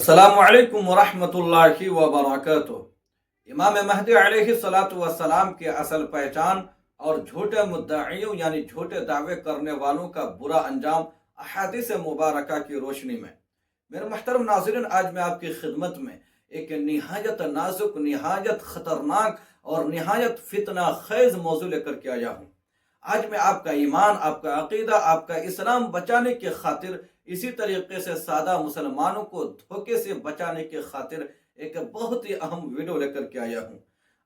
अस्सलामु अलैकुम वरहमतुल्लाहि वबरकातुह। इमाम महदी अलैहिस्सलातु वस्सलाम की असल पहचान और झूठे मुद्दाइयों यानी झूठे दावे करने वालों का बुरा अंजाम अहादीस मुबारका की रोशनी में मेरे मुहतरम नाज़रीन, आज मैं आपकी खिदमत में एक निहायत नाजुक, निहायत ख़तरनाक और निहायत फितना खेज मौजू लेकर के आया हूँ। आज मैं आपका ईमान, आपका अकीदा, आपका इस्लाम बचाने की खातिर, इसी तरीके से सादा मुसलमानों को धोखे से बचाने की खातिर एक बहुत ही अहम वीडियो लेकर के आया हूँ।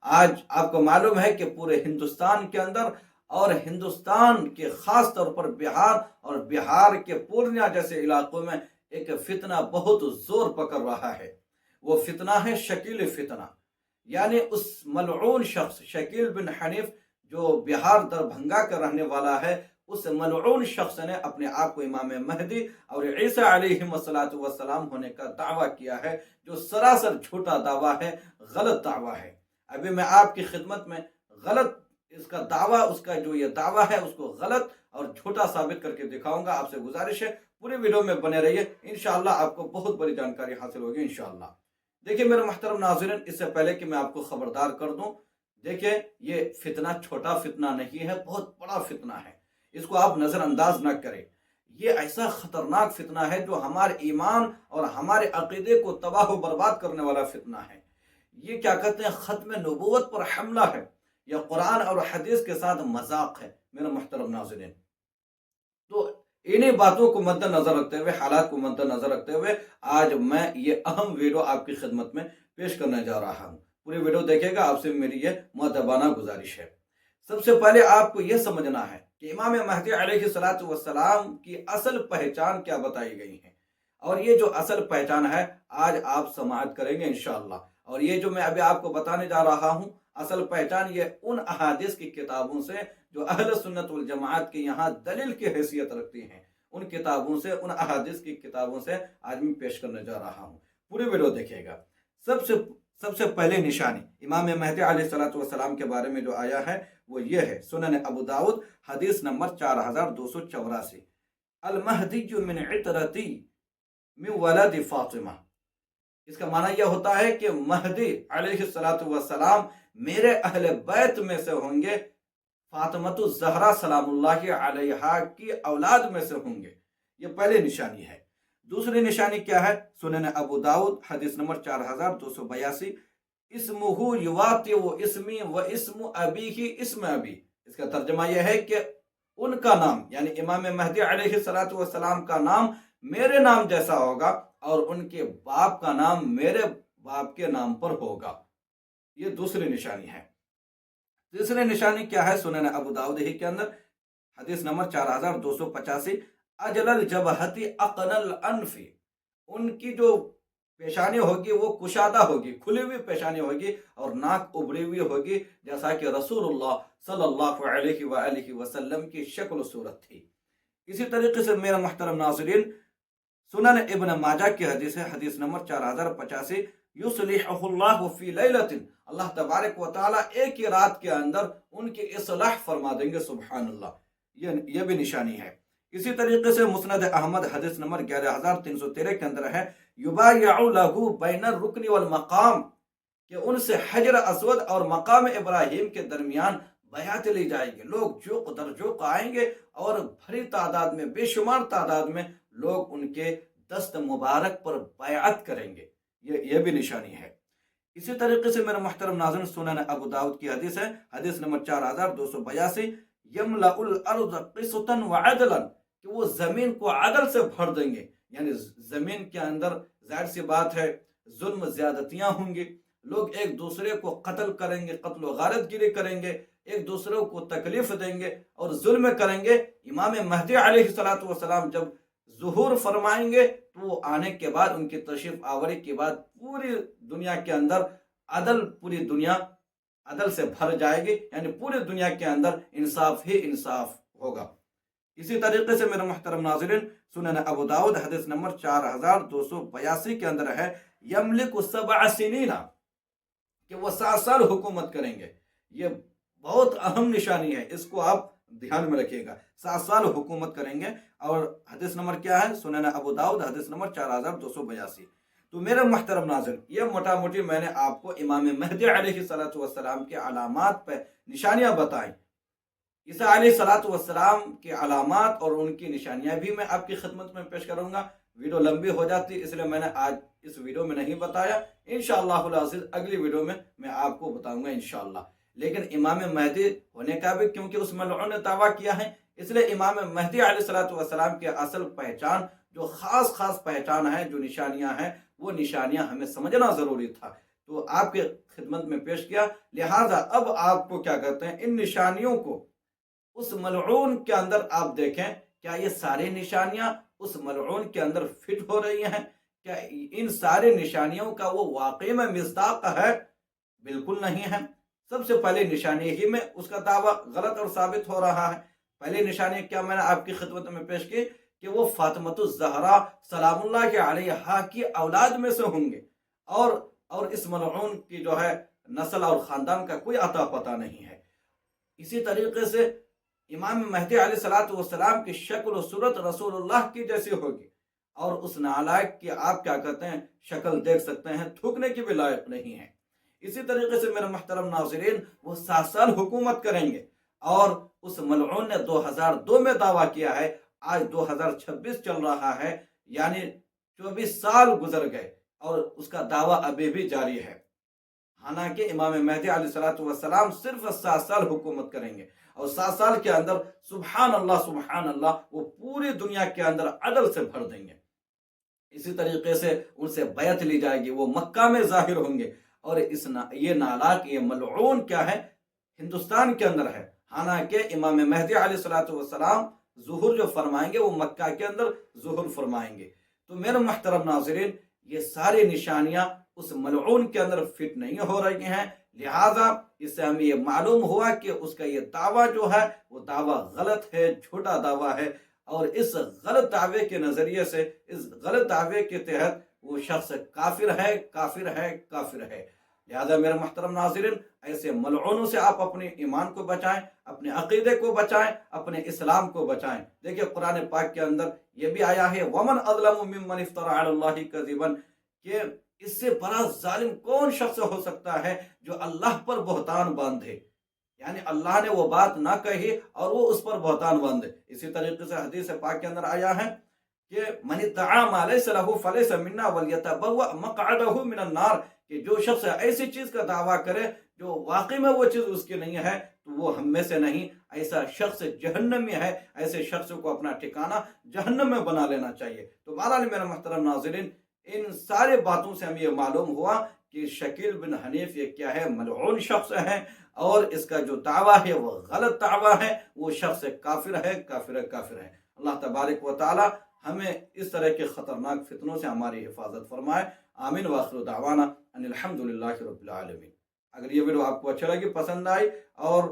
आज आपको मालूम है कि पूरे हिंदुस्तान के अंदर और हिंदुस्तान के खास तौर पर बिहार और बिहार के पूर्णिया जैसे इलाकों में एक फितना बहुत जोर पकड़ रहा है। वो फितना है शकील फितना, यानी उस मलऊन शख्स शकील बिन हनीफ जो बिहार दरभंगा का रहने वाला है, उस मलऊन शख्स ने अपने आप को इमाम महदी और ईसा अलैहिस्सलातु वस्सलाम होने का दावा किया है, जो सरासर झूठा दावा है, गलत दावा है। अभी मैं आपकी खिदमत में गलत इसका दावा, उसका जो ये दावा है उसको गलत और झूठा साबित करके दिखाऊंगा। आपसे गुजारिश है पूरी वीडियो में बने रहिए, इंशाअल्लाह आपको बहुत बड़ी जानकारी हासिल होगी इंशाअल्लाह। देखिए मेरे मुहतरम नाज़रीन, इससे पहले कि मैं आपको खबरदार कर दूं, देखिए ये फितना छोटा फितना नहीं है, बहुत बड़ा फितना है। इसको आप नजरअंदाज न करें। ये ऐसा खतरनाक फितना है जो हमारे ईमान और हमारे अकीदे को तबाह व बर्बाद करने वाला फितना है। ये क्या कहते हैं, खत्म नबूवत पर हमला है, या कुरान और हदीस के साथ मजाक है मेरे मुहतरम नाज़रीन। तो इन्हीं बातों को मद्देनजर रखते हुए, हालात को मद्देनजर रखते हुए आज मैं ये अहम वीडियो आपकी खिदमत में पेश करने जा रहा हूँ। पूरी वीडियो देखेगा, आपसे मेरी ये मुअद्दबाना गुजारिश है। सबसे पहले आपको यह समझना है कि इमाम महदी अलैहिस्सलातु वस्सलाम की असल पहचान क्या बताई गई है, और ये जो असल पहचान है आज आप समाअत करेंगे इंशाअल्लाह। और ये जो मैं अभी आपको बताने जा रहा हूँ असल पहचान, ये उन अहादीस की किताबों से जो अहले सुन्नत वल जमाअत के यहाँ दलील की हैसियत रखती हैं, उन किताबों से, उन अहादीस की किताबों से आज मैं पेश करने जा रहा हूँ। पूरी वीडियो देखिएगा। सबसे पहले निशानी इमाम महदी अलैहिस्सलातु वस्सलाम के बारे में जो आया है वो ये है, सुनन अबू दाऊद हदीस नंबर 4284, अल महदी मिन इतरती मिन वलद फातिमा। इसका माना यह होता है कि महदी अलैहिस्सलातु वस्सलाम मेरे अहले बैत में से होंगे, फातिमतु ज़हरा सलामुल्लाहि अलैहा की औलाद में से होंगे। ये पहली निशानी है। दूसरी निशानी क्या है, सुनन अबू दाऊद हदीस नंबर 4282, इस्मुहु युवातिउ इस्मी व इस्मु अबीही इस्म अबी। इसका तर्जुमा यह है कि उनका नाम यानी इमाम महदी अलैहिस्सलातु वस्सलाम का नाम मेरे नाम जैसा होगा और उनके बाप का नाम मेरे बाप के नाम पर होगा। ये दूसरी निशानी है। तीसरी निशानी क्या है, सुनन अबू दाऊद ही के अंदर हदीस नंबर 4285, अजलल जबहती अकनल अनफी। उनकी जो पेशानी होगी वो कुशादा होगी, खुली हुई पेशानी होगी और नाक उभरी हुई होगी, जैसा कि रसूलुल्लाह सल्लल्लाहु अलैहि वसल्लम की शक्ल सूरत थी। इसी तरीके से मेरे मुहतरम नाज़रीन, सुनन इब्न माजा की हदीस है, हदीस नंबर 4085, युस्लिहुल्लाहु फी लैलतिन, अल्लाह तबारक व तआला एक ही रात के अंदर उनकी इस्लाह फरमा देंगे, सुभान अल्लाह। ये भी निशानी है। इसी तरीके से मुस्नद अहमद हदीस नंबर 11313 के अंदर है, युबायउ लहु बैन रुकनी वल मकाम, कि उनसे हजर अस्वद और मकाम इब्राहिम के दरमियान बयात ली जाएगी। लोग जोक दर जोक आएंगे और भरी तादाद में, बेशुमार तादाद में लोग उनके दस्त मुबारक पर बयात करेंगे। ये भी निशानी है। इसी तरीके से मेरे मुहतरम नाज़रीन, सुनन अबू दाऊद की हदीस है, हदीस नंबर 4282, यमलउल अर्ज़ क़िसतन व अदलन, कि वो जमीन को अदल से भर देंगे। यानी जमीन के अंदर जाहिर सी बात है जुल्म ज्यादतियां होंगी, लोग एक दूसरे को कत्ल करेंगे, कत्ल व गारतगिरी करेंगे, एक दूसरे को तकलीफ देंगे और जुल्म करेंगे। इमाम महदी अलैहिस्सलातु वस्सलाम जब ज़ुहूर फरमाएंगे तो वो आने के बाद, उनकी तशरीफ आवरी के बाद पूरी दुनिया के अंदर अदल, पूरी दुनिया अदल से भर जाएगी, यानी पूरी दुनिया के अंदर इंसाफ ही इंसाफ होगा। इसी तरीके से मेरे मुहतरम नाज़रीन, सुनन अबू दाऊद हदीस नंबर 4282 के अंदर है, यमलिकु सबअ सिनीना, कि वो 7 साल हुकूमत करेंगे। ये बहुत अहम निशानी है, इसको आप ध्यान में रखिएगा। 7 साल हुकूमत करेंगे। और हदीस नंबर क्या है, सुनन अबू दाऊद हदीस नंबर 4282। تو میرے محترم ناظرین، یہ موٹا موٹی میں نے آپ کو امام مہدی علیہ الصلوۃ والسلام کے علامات پہ نشانیاں بتائیں۔ عیسیٰ علیہ الصلوۃ والسلام کے علامات اور ان کی نشانیاں بھی میں آپ کی خدمت میں پیش کروں گا۔ ویڈیو لمبی ہو جاتی اس لیے میں نے آج اس ویڈیو میں نہیں بتایا، انشاءاللہ العزیز اگلی ویڈیو میں آپ کو بتاؤں گا انشاءاللہ۔ لیکن امام مہدی ہونے کا بھی کیونکہ اس ملعون نے دعویٰ کیا ہے، اس لیے امام مہدی علیہ الصلوۃ والسلام کی اصل پہچان، جو خاص پہچان ہے، جو نشانیاں ہیں، وہ نشانیاں ہمیں سمجھنا ضروری تھا، تو آپ کی خدمت میں پیش کیا۔ لہٰذا اب آپ کو کیا کرتے ہیں، ان نشانیوں کو اس ملعون کے اندر آپ دیکھیں، کیا یہ ساری نشانیاں اس ملعون کے اندر فٹ ہو رہی ہیں؟ کیا ان ساری نشانیوں کا وہ واقعی میں مصداق ہے؟ بالکل نہیں ہے۔ سب سے پہلی نشانی ہی میں اس کا دعویٰ غلط اور ثابت ہو رہا ہے۔ پہلی نشانی کیا میں نے آپ کی خدمت میں پیش کی کہ وہ فاطمۃ الزہرا سلام اللہ علیہا کی اولاد میں سے ہوں گے، اور اس ملعون کی جو ہے نسل اور خاندان کا کوئی عطا پتہ نہیں ہے۔ اسی طریقے سے امام مہدی علیہ الصلوۃ والسلام کی شکل و صورت رسول اللہ کی جیسی ہوگی، اور اس نالائق کی آپ کیا کہتے ہیں شکل دیکھ سکتے ہیں، تھوکنے کی بھی لائق نہیں ہے۔ اسی طریقے سے میرے محترم ناظرین، وہ 7 سال حکومت کریں گے، اور اس ملعون نے 2002 میں دعویٰ کیا ہے، آج 2026 چل رہا ہے، یعنی 24 سال گزر گئے اور اس کا دعویٰ ابھی بھی جاری ہے۔ حالانکہ امام مہدی علیہ الصلوۃ والسلام صرف 7 سال حکومت کریں گے، اور 7 سال کے اندر سبحان اللہ وہ پوری دنیا کے اندر عدل سے بھر دیں گے۔ اسی طریقے سے ان سے بیعت لی جائے گی، وہ مکہ میں ظاہر ہوں گے، اور یہ نالاک، یہ ملعون کیا ہے، ہندوستان کے اندر ہے۔ حالانکہ امام مہدی علیہ الصلوۃ والسلام ظہور جو فرمائیں گے وہ مکہ کے اندر ظہور فرمائیں گے۔ تو میرے محترم ناظرین، یہ ساری نشانیاں اس ملعون کے اندر فٹ نہیں ہو رہی ہیں، لہٰذا اس سے ہمیں یہ معلوم ہوا کہ اس کا یہ دعویٰ جو ہے وہ دعویٰ غلط ہے، جھوٹا دعویٰ ہے، اور اس غلط دعوے کے نظریے سے، اس غلط دعوے کے تحت وہ شخص کافر ہے۔ لہذا میرے محترم ناظرین، ایسے ملعونوں سے آپ اپنے ایمان کو بچائیں، اپنے عقیدے کو بچائیں، اپنے اسلام کو بچائیں۔ دیکھیں قرآن پاک کے اندر یہ بھی آیا ہے، وَمَنْ أَظْلَمُ مِمَّنِ افْتَرَىٰ عَلَى اللَّهِ كَذِبًا، کہ اس سے بڑا ظالم کون شخص ہو سکتا ہے جو اللہ پر بہتان باندھے، یعنی اللہ نے وہ بات نہ کہی اور وہ اس پر بہتان باندھے۔ اسی طریقے سے حدیث پاک کے اندر آیا ہے کہ مَنِ ادَّعَىٰ مَا لَيْسَ لَهُ فَلَيْسَ مِنَّا وَلْيَتَبَوَّأْ مَقْعَدَهُ مِنَ النَّارِ، کہ جو شخص ایسی چیز کا دعویٰ کرے جو واقعی میں وہ چیز اس کی نہیں ہے تو وہ ہم میں سے نہیں، ایسا شخص جہنمی ہے، ایسے شخص کو اپنا ٹھکانہ جہنم میں بنا لینا چاہیے۔ تو بہرحال میرے محترم ناظرین، ان سارے باتوں سے ہمیں یہ معلوم ہوا کہ شکیل بن حنیف یہ کیا ہے، ملعون شخص ہے، اور اس کا جو دعویٰ ہے وہ غلط دعویٰ ہے، وہ شخص کافر ہے۔ اللہ تبارک و تعالی ہمیں اس طرح کے خطرناک فتنوں سے ہماری حفاظت فرمائے۔ آمین وآخر دعوانا ان الحمدللہ رب العالمین۔ اگر یہ ویڈیو آپ کو اچھا لگی، پسند آئی، اور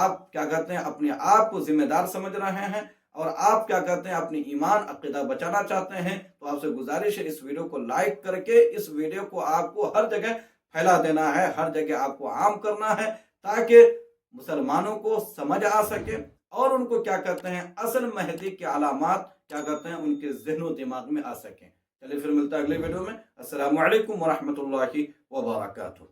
آپ کیا کہتے ہیں اپنے آپ کو ذمہ دار سمجھ رہے ہیں، اور آپ کیا کہتے ہیں اپنی ایمان عقیدہ بچانا چاہتے ہیں، تو آپ سے گزارش ہے اس ویڈیو کو لائک کر کے اس ویڈیو کو آپ کو ہر جگہ پھیلا دینا ہے، ہر جگہ آپ کو عام کرنا ہے، تاکہ مسلمانوں کو سمجھ آ سکے اور ان کو کیا کہتے ہیں اصل مہدی کے علامات کیا کہتے ہیں ان کے ذہن و دماغ میں آ سکیں۔ چلیے پھر ملتا ہے اگلے ویڈیو میں۔ السلام علیکم ورحمۃ اللہ وبرکاتہ۔